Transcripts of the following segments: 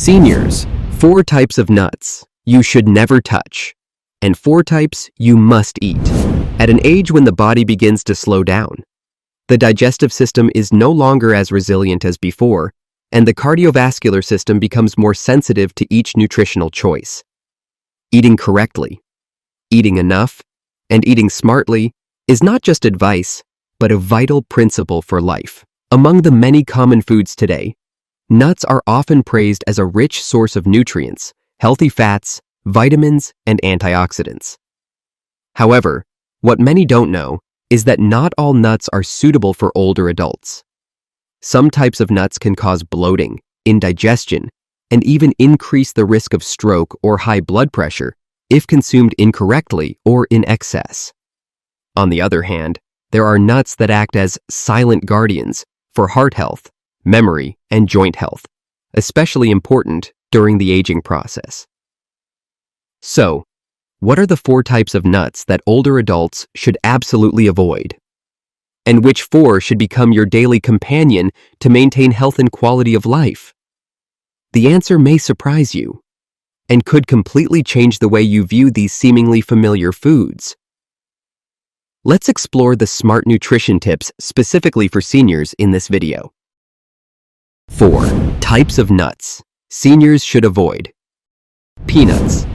Seniors, 4 types of nuts you should never touch, and 4 types you must eat. At an age when the body begins to slow down, the digestive system is no longer as resilient as before, and the cardiovascular system becomes more sensitive to each nutritional choice. Eating correctly, eating enough, and eating smartly is not just advice, but a vital principle for life. Among the many common foods today, nuts are often praised as a rich source of nutrients, healthy fats, vitamins, and antioxidants. However, what many don't know is that not all nuts are suitable for older adults. Some types of nuts can cause bloating, indigestion, and even increase the risk of stroke or high blood pressure if consumed incorrectly or in excess. On the other hand, there are nuts that act as silent guardians for heart health, memory, and joint health, especially important during the aging process. So, what are the 4 types of nuts that older adults should absolutely avoid? And which 4 should become your daily companion to maintain health and quality of life? The answer may surprise you, and could completely change the way you view these seemingly familiar foods. Let's explore the smart nutrition tips specifically for seniors in this video. 4 types of nuts seniors should avoid. Peanuts.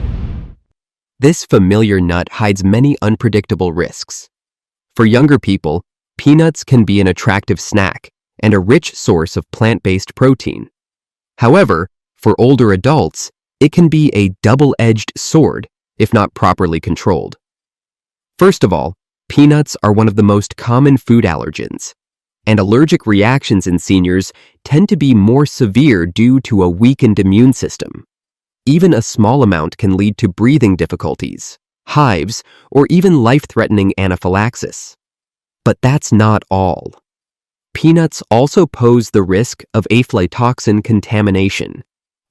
This familiar nut hides many unpredictable risks. For younger people, peanuts can be an attractive snack and a rich source of plant-based protein. However, for older adults, it can be a double-edged sword if not properly controlled. First of all, peanuts are one of the most common food allergens, and allergic reactions in seniors tend to be more severe due to a weakened immune system. Even a small amount can lead to breathing difficulties, hives, or even life-threatening anaphylaxis. But that's not all. Peanuts also pose the risk of aflatoxin contamination,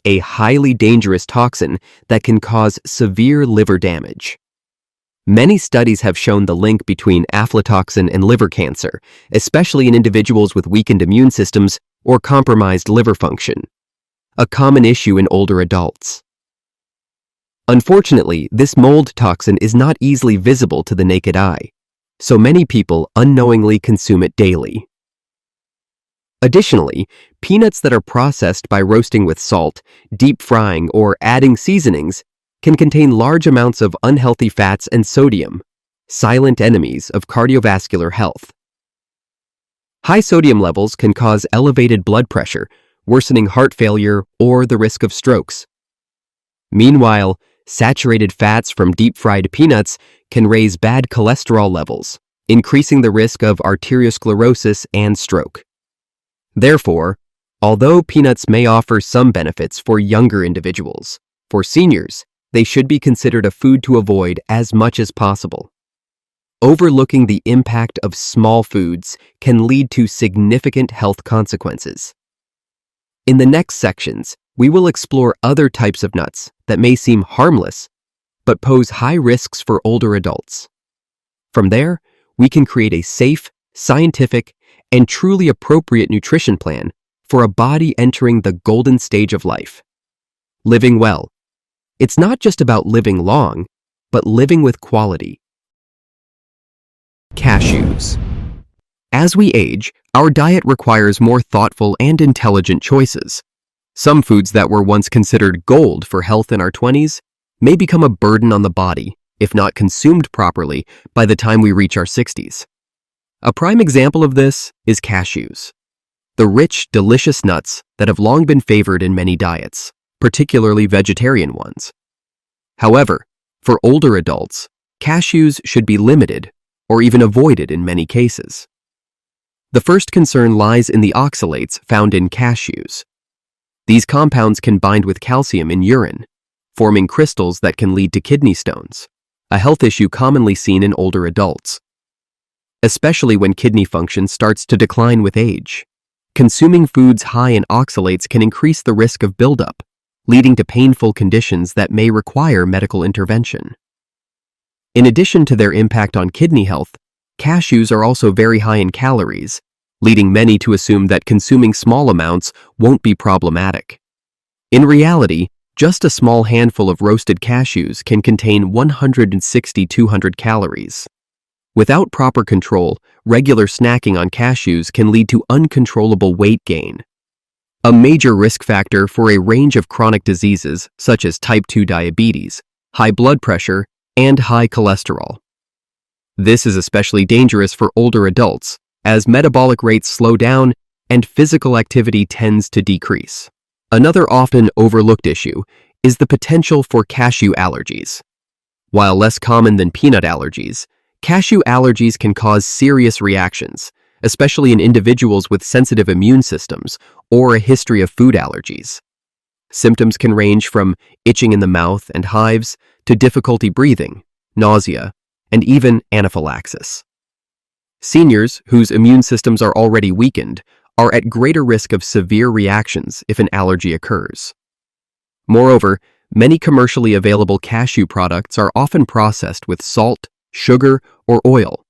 a highly dangerous toxin that can cause severe liver damage. Many studies have shown the link between aflatoxin and liver cancer, especially in individuals with weakened immune systems or compromised liver function, a common issue in older adults. Unfortunately, this mold toxin is not easily visible to the naked eye, so many people unknowingly consume it daily. Additionally, peanuts that are processed by roasting with salt, deep frying, or adding seasonings can contain large amounts of unhealthy fats and sodium, silent enemies of cardiovascular health. High sodium levels can cause elevated blood pressure, worsening heart failure, or the risk of strokes. Meanwhile, saturated fats from deep-fried peanuts can raise bad cholesterol levels, increasing the risk of arteriosclerosis and stroke. Therefore, although peanuts may offer some benefits for younger individuals, for seniors, they should be considered a food to avoid as much as possible. Overlooking the impact of small foods can lead to significant health consequences. In the next sections, we will explore other types of nuts that may seem harmless, but pose high risks for older adults. From there, we can create a safe, scientific, and truly appropriate nutrition plan for a body entering the golden stage of life. Living well. It's not just about living long, but living with quality. Cashews. As we age, our diet requires more thoughtful and intelligent choices. Some foods that were once considered gold for health in our 20s may become a burden on the body if not consumed properly by the time we reach our 60s. A prime example of this is cashews, the rich, delicious nuts that have long been favored in many diets, particularly vegetarian ones. However, for older adults, cashews should be limited or even avoided in many cases. The first concern lies in the oxalates found in cashews. These compounds can bind with calcium in urine, forming crystals that can lead to kidney stones, a health issue commonly seen in older adults. Especially when kidney function starts to decline with age. Consuming foods high in oxalates can increase the risk of buildup, leading to painful conditions that may require medical intervention. In addition to their impact on kidney health, cashews are also very high in calories, leading many to assume that consuming small amounts won't be problematic. In reality, just a small handful of roasted cashews can contain 160-200 calories. Without proper control, regular snacking on cashews can lead to uncontrollable weight gain, a major risk factor for a range of chronic diseases such as type 2 diabetes, high blood pressure, and high cholesterol. This is especially dangerous for older adults, as metabolic rates slow down and physical activity tends to decrease. Another often overlooked issue is the potential for cashew allergies. While less common than peanut allergies, cashew allergies can cause serious reactions, especially in individuals with sensitive immune systems or a history of food allergies. Symptoms can range from itching in the mouth and hives to difficulty breathing, nausea, and even anaphylaxis. Seniors whose immune systems are already weakened are at greater risk of severe reactions if an allergy occurs. Moreover, many commercially available cashew products are often processed with salt, sugar, or oil,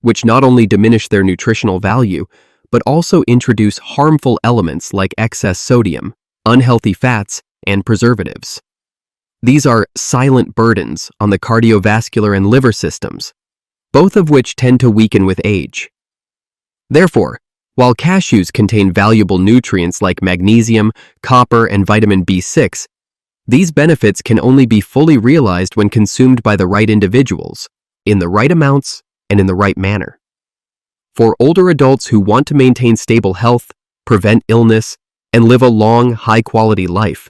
which not only diminish their nutritional value, but also introduce harmful elements like excess sodium, unhealthy fats, and preservatives. These are silent burdens on the cardiovascular and liver systems, both of which tend to weaken with age. Therefore, while cashews contain valuable nutrients like magnesium, copper, and vitamin B6, these benefits can only be fully realized when consumed by the right individuals, in the right amounts, and in the right manner. For older adults who want to maintain stable health, prevent illness, and live a long, high-quality life,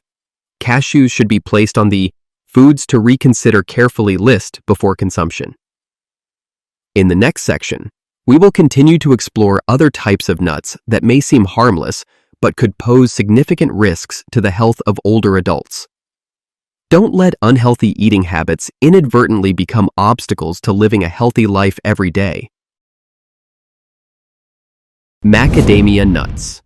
cashews should be placed on the foods to reconsider carefully list before consumption. In the next section, we will continue to explore other types of nuts that may seem harmless but could pose significant risks to the health of older adults. Don't let unhealthy eating habits inadvertently become obstacles to living a healthy life every day. Macadamia nuts.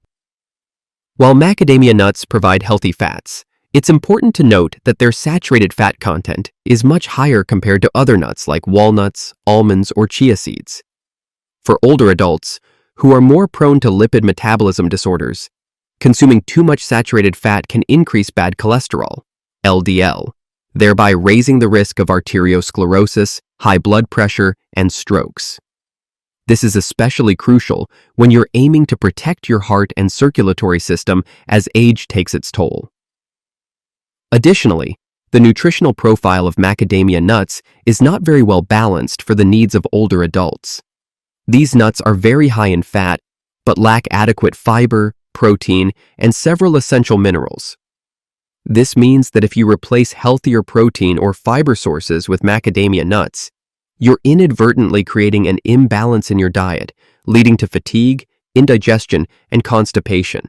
While macadamia nuts provide healthy fats, it's important to note that their saturated fat content is much higher compared to other nuts like walnuts, almonds, or chia seeds. For older adults, who are more prone to lipid metabolism disorders, consuming too much saturated fat can increase bad cholesterol, LDL, thereby raising the risk of arteriosclerosis, high blood pressure, and strokes. This is especially crucial when you're aiming to protect your heart and circulatory system as age takes its toll. Additionally, the nutritional profile of macadamia nuts is not very well balanced for the needs of older adults. These nuts are very high in fat, but lack adequate fiber, protein, and several essential minerals. This means that if you replace healthier protein or fiber sources with macadamia nuts, you're inadvertently creating an imbalance in your diet, leading to fatigue, indigestion, and constipation,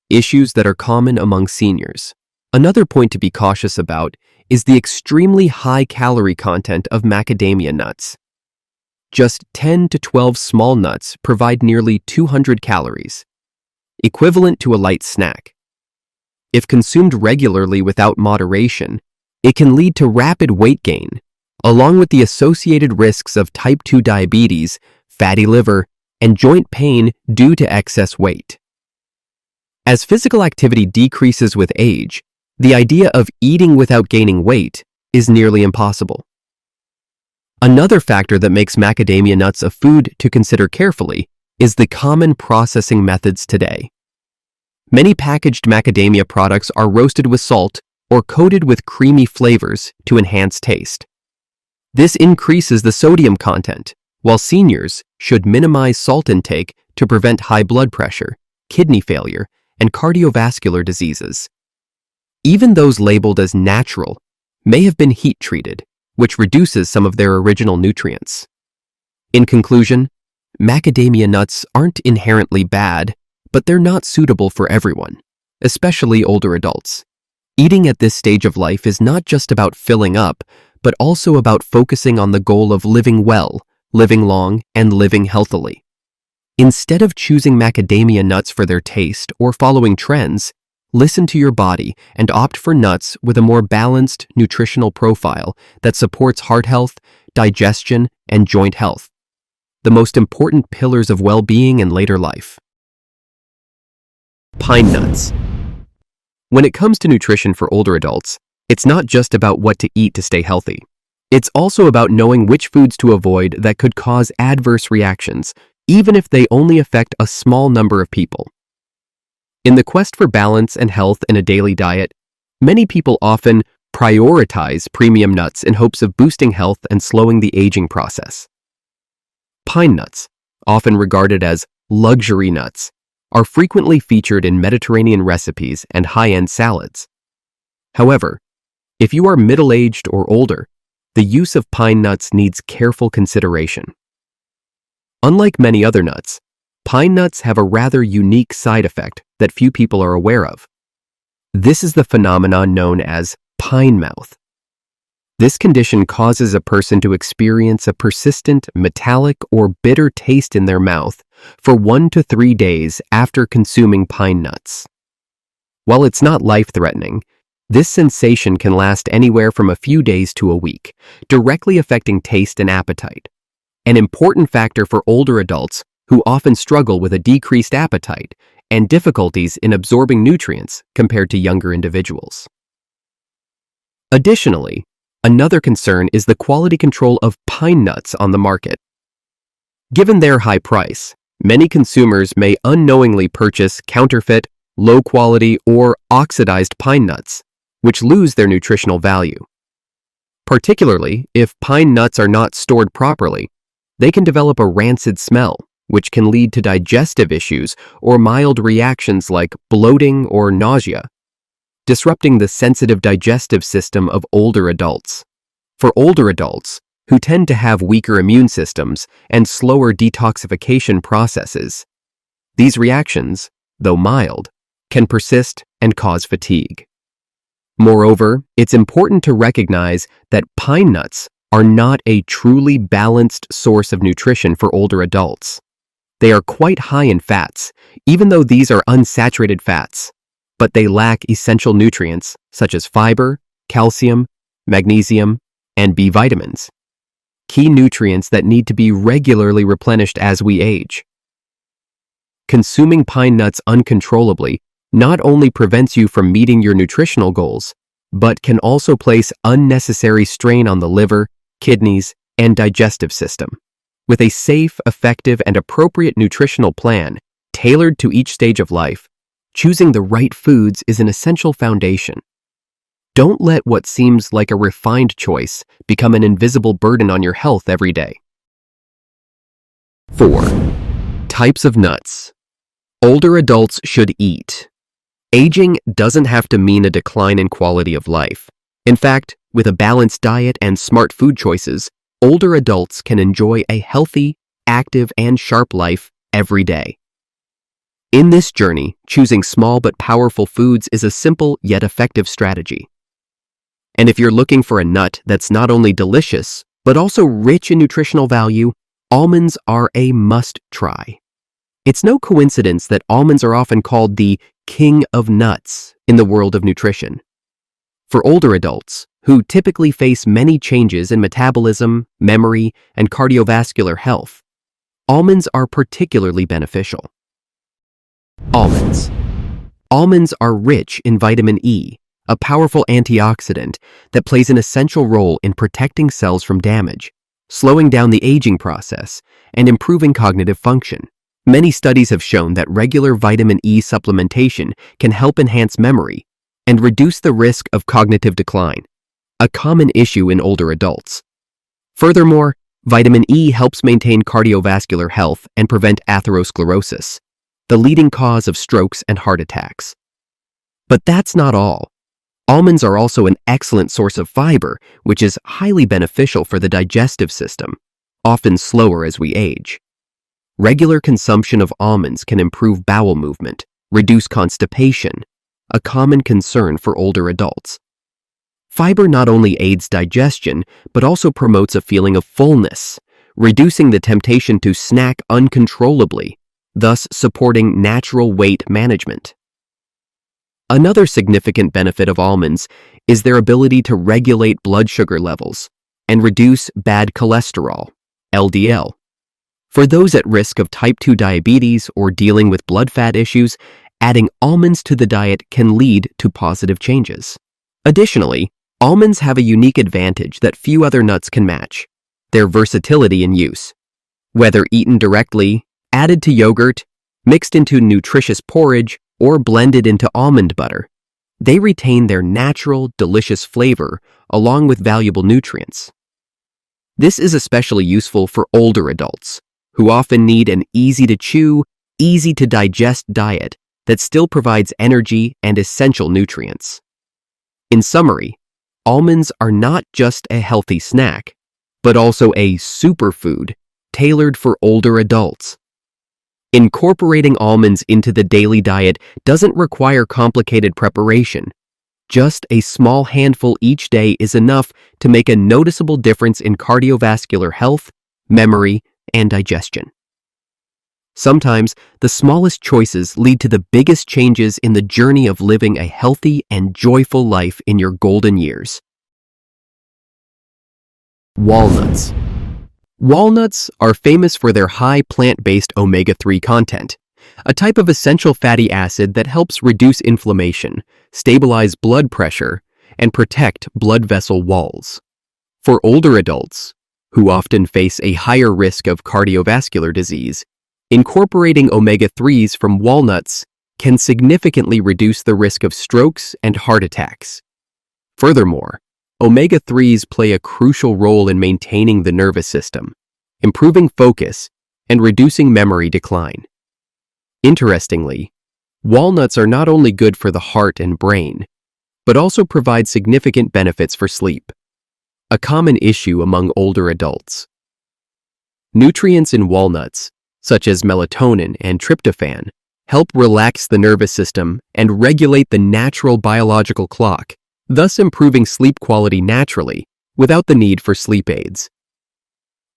issues that are common among seniors. Another point to be cautious about is the extremely high calorie content of macadamia nuts. Just 10 to 12 small nuts provide nearly 200 calories, equivalent to a light snack. If consumed regularly without moderation, it can lead to rapid weight gain, along with the associated risks of type 2 diabetes, fatty liver, and joint pain due to excess weight. As physical activity decreases with age, the idea of eating without gaining weight is nearly impossible. Another factor that makes macadamia nuts a food to consider carefully is the common processing methods today. Many packaged macadamia products are roasted with salt or coated with creamy flavors to enhance taste. This increases the sodium content, while seniors should minimize salt intake to prevent high blood pressure, kidney failure, and cardiovascular diseases. Even those labeled as natural may have been heat-treated, which reduces some of their original nutrients. In conclusion, macadamia nuts aren't inherently bad, but they're not suitable for everyone, especially older adults. Eating at this stage of life is not just about filling up, but also about focusing on the goal of living well, living long, and living healthily. Instead of choosing macadamia nuts for their taste or following trends, listen to your body and opt for nuts with a more balanced nutritional profile that supports heart health, digestion, and joint health, the most important pillars of well-being in later life. Pine nuts. When it comes to nutrition for older adults, it's not just about what to eat to stay healthy. It's also about knowing which foods to avoid that could cause adverse reactions, even if they only affect a small number of people. In the quest for balance and health in a daily diet, many people often prioritize premium nuts in hopes of boosting health and slowing the aging process. Pine nuts, often regarded as luxury nuts, are frequently featured in Mediterranean recipes and high-end salads. However, if you are middle-aged or older, the use of pine nuts needs careful consideration. Unlike many other nuts, pine nuts have a rather unique side effect that few people are aware of. This is the phenomenon known as pine mouth. This condition causes a person to experience a persistent, metallic, or bitter taste in their mouth for 1 to 3 days after consuming pine nuts. While it's not life-threatening, this sensation can last anywhere from a few days to a week, directly affecting taste and appetite, an important factor for older adults who often struggle with a decreased appetite and difficulties in absorbing nutrients compared to younger individuals. Additionally, another concern is the quality control of pine nuts on the market. Given their high price, many consumers may unknowingly purchase counterfeit, low-quality, or oxidized pine nuts, which lose their nutritional value. Particularly if pine nuts are not stored properly, they can develop a rancid smell, which can lead to digestive issues or mild reactions like bloating or nausea, disrupting the sensitive digestive system of older adults. For older adults, who tend to have weaker immune systems and slower detoxification processes, these reactions, though mild, can persist and cause fatigue. Moreover, it's important to recognize that pine nuts are not a truly balanced source of nutrition for older adults. They are quite high in fats, even though these are unsaturated fats, but they lack essential nutrients such as fiber, calcium, magnesium, and B vitamins, key nutrients that need to be regularly replenished as we age. Consuming pine nuts uncontrollably not only prevents you from meeting your nutritional goals, but can also place unnecessary strain on the liver, kidneys, and digestive system. With a safe, effective, and appropriate nutritional plan tailored to each stage of life, choosing the right foods is an essential foundation. Don't let what seems like a refined choice become an invisible burden on your health every day. 4. Types of nuts. Older adults should eat. Aging doesn't have to mean a decline in quality of life. In fact, with a balanced diet and smart food choices, older adults can enjoy a healthy, active, and sharp life every day. In this journey, choosing small but powerful foods is a simple yet effective strategy. And if you're looking for a nut that's not only delicious, but also rich in nutritional value, almonds are a must-try. It's no coincidence that almonds are often called the king of nuts in the world of nutrition. For older adults, who typically face many changes in metabolism, memory, and cardiovascular health, almonds are particularly beneficial. Almonds. Almonds are rich in vitamin E, a powerful antioxidant that plays an essential role in protecting cells from damage, slowing down the aging process, and improving cognitive function. Many studies have shown that regular vitamin E supplementation can help enhance memory and reduce the risk of cognitive decline, a common issue in older adults. Furthermore, vitamin E helps maintain cardiovascular health and prevent atherosclerosis, the leading cause of strokes and heart attacks. But that's not all. Almonds are also an excellent source of fiber, which is highly beneficial for the digestive system, often slower as we age. Regular consumption of almonds can improve bowel movement, reduce constipation, a common concern for older adults. Fiber not only aids digestion, but also promotes a feeling of fullness, reducing the temptation to snack uncontrollably, thus supporting natural weight management. Another significant benefit of almonds is their ability to regulate blood sugar levels and reduce bad cholesterol, LDL. For those at risk of type 2 diabetes or dealing with blood fat issues, adding almonds to the diet can lead to positive changes. Additionally, almonds have a unique advantage that few other nuts can match: their versatility in use. Whether eaten directly, added to yogurt, mixed into nutritious porridge, or blended into almond butter, they retain their natural, delicious flavor along with valuable nutrients. This is especially useful for older adults, who often need an easy-to-chew, easy-to-digest diet that still provides energy and essential nutrients. In summary, almonds are not just a healthy snack, but also a superfood tailored for older adults. Incorporating almonds into the daily diet doesn't require complicated preparation. Just a small handful each day is enough to make a noticeable difference in cardiovascular health, memory, and digestion. Sometimes, the smallest choices lead to the biggest changes in the journey of living a healthy and joyful life in your golden years. Walnuts. Walnuts are famous for their high plant-based omega-3 content, a type of essential fatty acid that helps reduce inflammation, stabilize blood pressure, and protect blood vessel walls. For older adults, who often face a higher risk of cardiovascular disease, incorporating omega-3s from walnuts can significantly reduce the risk of strokes and heart attacks. Furthermore, omega-3s play a crucial role in maintaining the nervous system, improving focus, and reducing memory decline. Interestingly, walnuts are not only good for the heart and brain, but also provide significant benefits for sleep, a common issue among older adults. Nutrients in walnuts, such as melatonin and tryptophan, help relax the nervous system and regulate the natural biological clock, thus improving sleep quality naturally without the need for sleep aids.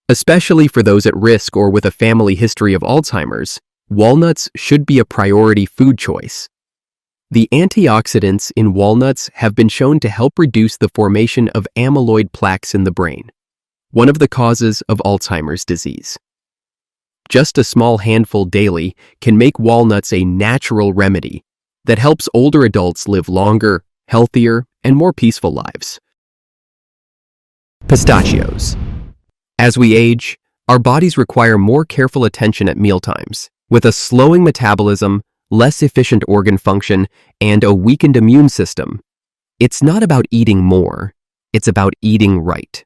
Especially for those at risk or with a family history of Alzheimer's, walnuts should be a priority food choice. The antioxidants in walnuts have been shown to help reduce the formation of amyloid plaques in the brain, one of the causes of Alzheimer's disease. Just a small handful daily can make walnuts a natural remedy that helps older adults live longer, healthier, and more peaceful lives. Pistachios. As we age, our bodies require more careful attention at mealtimes. With a slowing metabolism, less efficient organ function, and a weakened immune system, it's not about eating more, it's about eating right.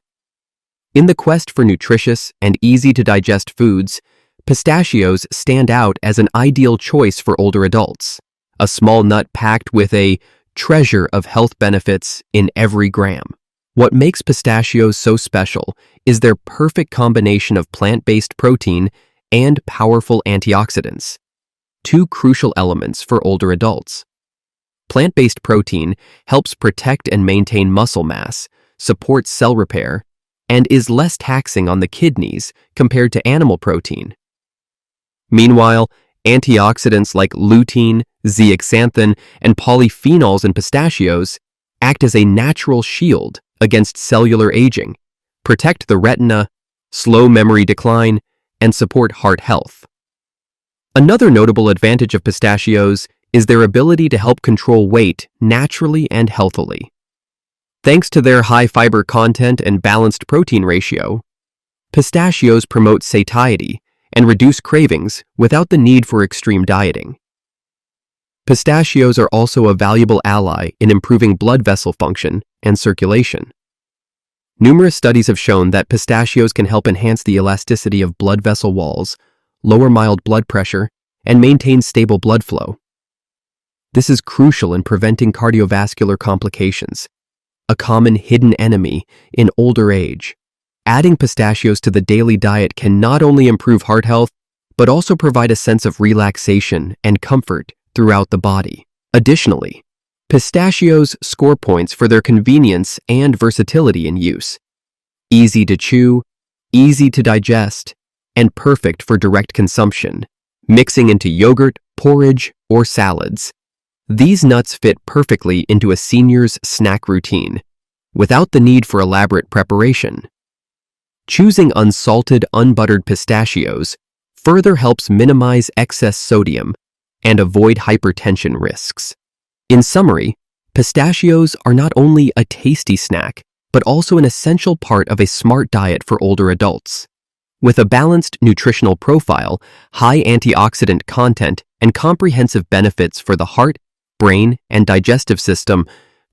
In the quest for nutritious and easy-to-digest foods, pistachios stand out as an ideal choice for older adults, a small nut packed with a treasure of health benefits in every gram. What makes pistachios so special is their perfect combination of plant-based protein and powerful antioxidants, two crucial elements for older adults. Plant-based protein helps protect and maintain muscle mass, supports cell repair, and is less taxing on the kidneys compared to animal protein. Meanwhile, antioxidants like lutein, zeaxanthin, and polyphenols in pistachios act as a natural shield against cellular aging, protect the retina, slow memory decline, and support heart health. Another notable advantage of pistachios is their ability to help control weight naturally and healthily. Thanks to their high fiber content and balanced protein ratio, pistachios promote satiety and reduce cravings without the need for extreme dieting. Pistachios are also a valuable ally in improving blood vessel function and circulation. Numerous studies have shown that pistachios can help enhance the elasticity of blood vessel walls, lower mild blood pressure, and maintain stable blood flow. This is crucial in preventing cardiovascular complications, a common hidden enemy in older age. Adding pistachios to the daily diet can not only improve heart health, but also provide a sense of relaxation and comfort throughout the body. Additionally, pistachios score points for their convenience and versatility in use. Easy to chew, easy to digest, and perfect for direct consumption, mixing into yogurt, porridge, or salads. These nuts fit perfectly into a senior's snack routine, without the need for elaborate preparation. Choosing unsalted, unbuttered pistachios further helps minimize excess sodium and avoid hypertension risks. In summary, pistachios are not only a tasty snack, but also an essential part of a smart diet for older adults. With a balanced nutritional profile, high antioxidant content, and comprehensive benefits for the heart, brain, and digestive system,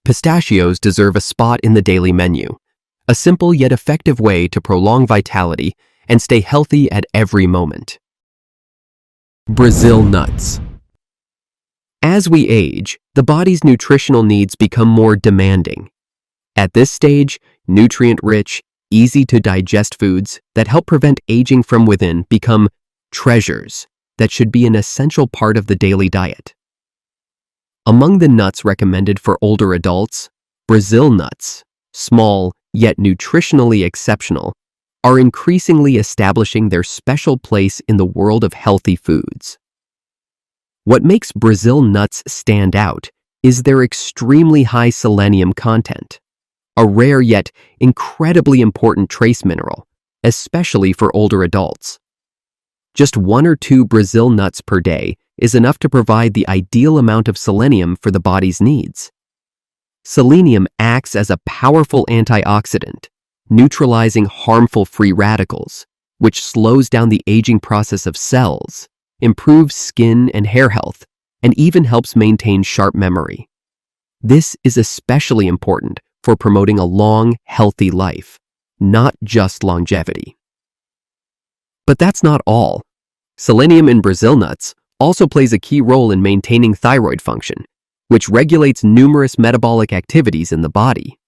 pistachios deserve a spot in the daily menu. A simple yet effective way to prolong vitality and stay healthy at every moment. Brazil nuts. As we age, the body's nutritional needs become more demanding. At this stage, nutrient-rich, easy-to-digest foods that help prevent aging from within become treasures that should be an essential part of the daily diet. Among the nuts recommended for older adults, Brazil nuts, small yet nutritionally exceptional, are increasingly establishing their special place in the world of healthy foods. What makes Brazil nuts stand out is their extremely high selenium content, a rare yet incredibly important trace mineral, especially for older adults. Just 1 or 2 Brazil nuts per day is enough to provide the ideal amount of selenium for the body's needs. Selenium acts as a powerful antioxidant, neutralizing harmful free radicals, which slows down the aging process of cells, improves skin and hair health, and even helps maintain sharp memory. This is especially important for promoting a long, healthy life, not just longevity. But that's not all. Selenium in Brazil nuts also plays a key role in maintaining thyroid function, which regulates numerous metabolic activities in the body.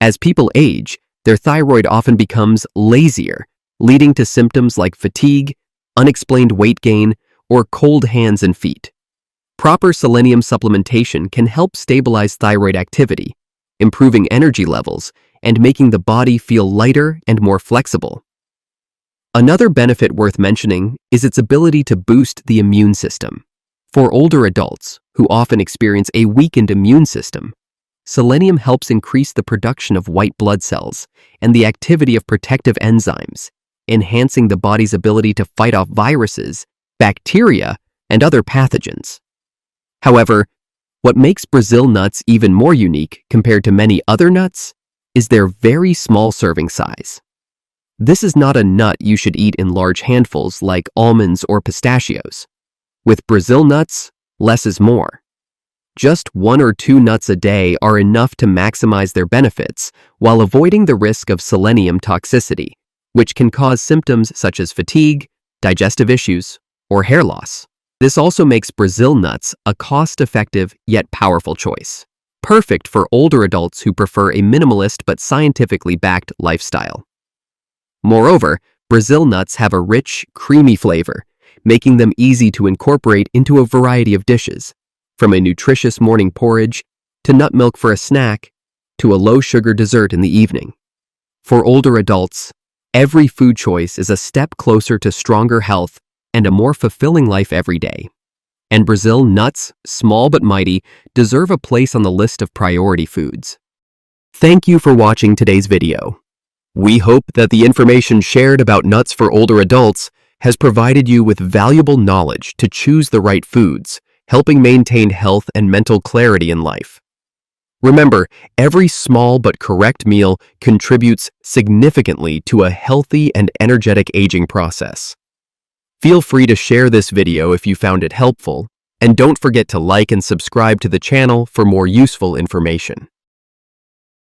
As people age, their thyroid often becomes lazier, leading to symptoms like fatigue, unexplained weight gain, or cold hands and feet. Proper selenium supplementation can help stabilize thyroid activity, improving energy levels and making the body feel lighter and more flexible. Another benefit worth mentioning is its ability to boost the immune system. For older adults, who often experience a weakened immune system, selenium helps increase the production of white blood cells and the activity of protective enzymes, enhancing the body's ability to fight off viruses, bacteria, and other pathogens. However, what makes Brazil nuts even more unique compared to many other nuts is their very small serving size. This is not a nut you should eat in large handfuls like almonds or pistachios. With Brazil nuts, less is more. Just 1 or 2 nuts a day are enough to maximize their benefits while avoiding the risk of selenium toxicity, which can cause symptoms such as fatigue, digestive issues, or hair loss. This also makes Brazil nuts a cost-effective yet powerful choice, perfect for older adults who prefer a minimalist but scientifically backed lifestyle. Moreover, Brazil nuts have a rich, creamy flavor, making them easy to incorporate into a variety of dishes, from a nutritious morning porridge to nut milk for a snack to a low-sugar dessert in the evening. For older adults, every food choice is a step closer to stronger health and a more fulfilling life every day. And Brazil nuts, small but mighty, deserve a place on the list of priority foods. Thank you for watching today's video. We hope that the information shared about nuts for older adults has provided you with valuable knowledge to choose the right foods, helping maintain health and mental clarity in life. Remember, every small but correct meal contributes significantly to a healthy and energetic aging process. Feel free to share this video if you found it helpful, and don't forget to like and subscribe to the channel for more useful information.